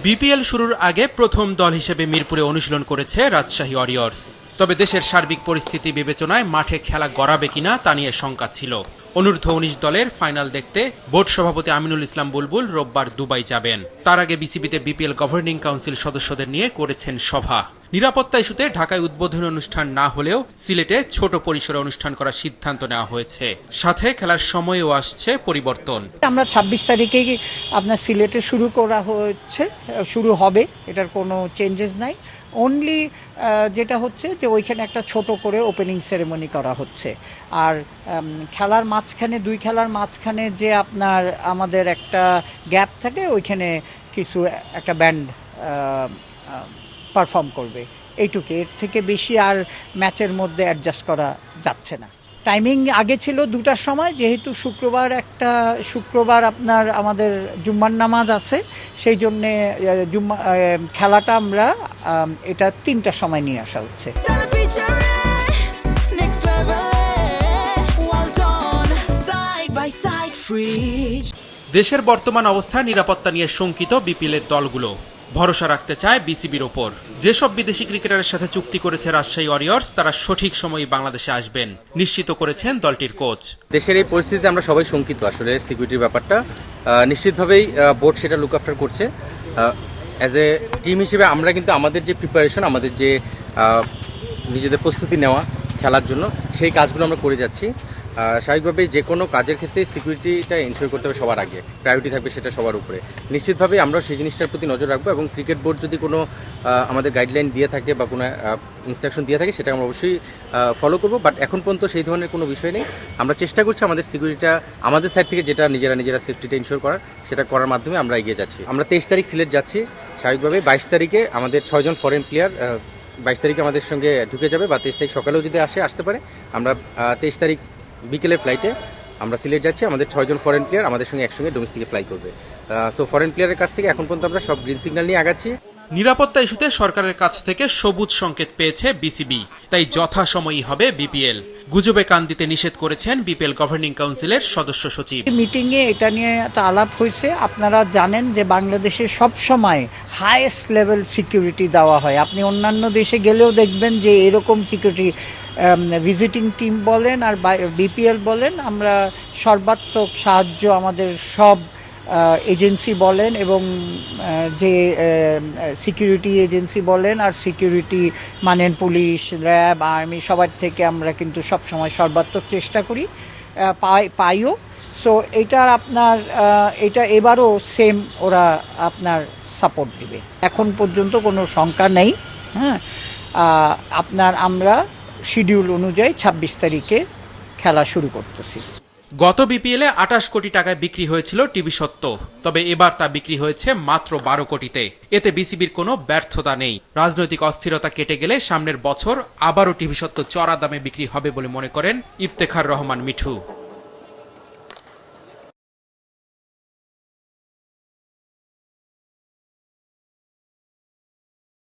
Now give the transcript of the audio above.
BPL শুরুর আগে প্রথম দল হিসেবে মিরপুরে অনুশীলন করেছে রাজশাহী ওয়ারিয়র্স। তবে দেশের সার্বিক পরিস্থিতি বিবেচনায় মাঠে খেলা গড়াবে কিনা তা নিয়ে শঙ্কা ছিল। অনূর্ধ্ব ১৯ দলের ফাইনাল দেখতে বোর্ড সভাপতি আমিনুল ইসলাম বুলবুল রোববার দুবাই যাবেন। তার আগে বিসিবিতে বিপিএল গভর্নিং কাউন্সিল সদস্যদের নিয়ে করেছেন সভা। নিরাপত্তা ইস্যুতে ঢাকায় উদ্বোধনী অনুষ্ঠান না হলেও সিলেটে ছোট পরিসরে অনুষ্ঠান করার সিদ্ধান্ত নেওয়া হয়েছে। সাথে খেলার সময়ও আসছে পরিবর্তন। আমরা ২৬ তারিখেই আপনার সিলেটে শুরু হবে, এটার কোনো চেঞ্জেস নাই। অনলি যেটা হচ্ছে যে ওইখানে একটা ছোট করে ওপেনিং সেরেমনি করা হচ্ছে। আর খেলার মাঝখানে, দুই খেলার মাঝখানে যে আপনার আমাদের একটা গ্যাপ থাকে, ওইখানে কিছু একটা ব্যান্ড পারফর্ম করবে, এইটুকু। এর থেকে বেশি আর ম্যাচের মধ্যে অ্যাডজাস্ট করা যাচ্ছে না। টাইমিং আগে ছিল ২টার সময়, যেহেতু শুক্রবার আপনার আমাদের জুম্মার নামাজ আছে, সেই জন্যে খেলাটা আমরা এটা ৩টার সময় নিয়ে আসা হচ্ছে। দেশের বর্তমান অবস্থা নিরাপত্তা নিয়ে শঙ্কিত বিপিএলের দলগুলো ভরসা রাখতে চায় বিসিবির ওপর। যেসব বিদেশি ক্রিকেটারের সাথে চুক্তি করেছে রাজশাহী ওয়ারিয়র্স, তারা সঠিক সময়ে বাংলাদেশে আসবেন, নিশ্চিত করেছেন দলটির কোচ। দেশের এই পরিস্থিতিতে আমরা সবাই শঙ্কিত। আসলে সিকিউরিটির ব্যাপারটা নিশ্চিতভাবেই বোর্ড সেটা লুক আফটার করছে। অ্যাজ এ টিম হিসেবে আমরা কিন্তু আমাদের যে প্রিপারেশন, আমাদের যে নিজেদের প্রস্তুতি নেওয়া খেলার জন্য, সেই কাজগুলো আমরা করে যাচ্ছি। স্বাভাবিকভাবেই যে কোনো কাজের ক্ষেত্রে সিকিউরিটিটা এনশিওর করতে হবে সবার আগে, প্রায়োরিটি থাকবে সেটা সবার উপরে। নিশ্চিতভাবেই আমরা সেই জিনিসটার প্রতি নজর রাখবো এবং ক্রিকেট বোর্ড যদি কোনো আমাদের গাইডলাইন দিয়ে থাকে বা কোনো ইনস্ট্রাকশন দিয়ে থাকে, সেটা আমরা অবশ্যই ফলো করবো। বাট এখন পর্যন্ত সেই ধরনের কোনো বিষয় নেই। আমরা চেষ্টা করছি আমাদের সিকিউরিটিটা আমাদের সাইড থেকে যেটা নিজেরা সেফটিটা ইনশিওর করার, সেটা করার মাধ্যমে আমরা এগিয়ে যাচ্ছি। আমরা 23 তারিখ সিলেট যাচ্ছি। স্বাভাবিকভাবে 22 তারিখে আমাদের 6 জন ফরেন প্লেয়ার 22 তারিখে আমাদের সঙ্গে ঢুকে যাবে, বা 23 তারিখ সকালেও যদি আসতে পারে। আমরা 23 তারিখ বিকেলের ফ্লাইটে আমরা সিলেট যাচ্ছি। আমাদের 6 জন ফরেন প্লেয়ার আমাদের সঙ্গে একসঙ্গে ডোমেস্টিকে ফ্লাই করবে। সো ফরেন প্লেয়ারের কাছ থেকে এখন পর্যন্ত আমরা সব গ্রিন সিগন্যাল নিয়ে আগাচ্ছি। নিরাপত্তা ইস্যুতে সরকারের কাছ থেকে সবুজ সংকেত পেয়েছে বিসিবি, তাই যথাসময়ই হবে বিপিএল। গুজবে কান দিতে নিষেধ করেছেন বিপিএল গভর্নিং কাউন্সিলের সদস্য সচিব। মিটিংয়ে এটা নিয়ে একটা আলাপ হয়েছে। আপনারা জানেন যে বাংলাদেশে সব সময় হাইয়েস্ট লেভেল সিকিউরিটি দেওয়া হয়। আপনি অন্যান্য দেশে গেলেও দেখবেন যে এরকম সিকিউরিটি, ভিজিটিং টিম বলেন আর বিপিএল বলেন, আমরা সর্বাত্মক সাহায্য আমাদের সব এজেন্সি বলেন এবং যে সিকিউরিটি এজেন্সি বলেন আর সিকিউরিটি মানেন পুলিশ, র্যাব, আর্মি, সবার থেকে আমরা কিন্তু সবসময় সর্বাত্মক চেষ্টা করি, পাইও। সো এইটার আপনার এটা এবারও সেম ওরা আপনার সাপোর্ট দিবে। এখন পর্যন্ত কোনো শঙ্কা নেই। হ্যাঁ, আমরা শিডিউল অনুযায়ী ২৬ তারিখে খেলা শুরু করতেছি। গত বিপিএলে ২৮ কোটি টাকায় বিক্রি হয়েছিল টিভি সত্ত্ব, তবে এবার তা বিক্রি হয়েছে মাত্র ১২ কোটিতে। এতে বিসিবির কোনো ব্যর্থতা নেই। রাজনৈতিক অস্থিরতা কেটে গেলে সামনের বছর আবারও টিভি সত্ত্ব চড়া দামে বিক্রি হবে বলে মনে করেন ইফতেখার রহমান মিঠু।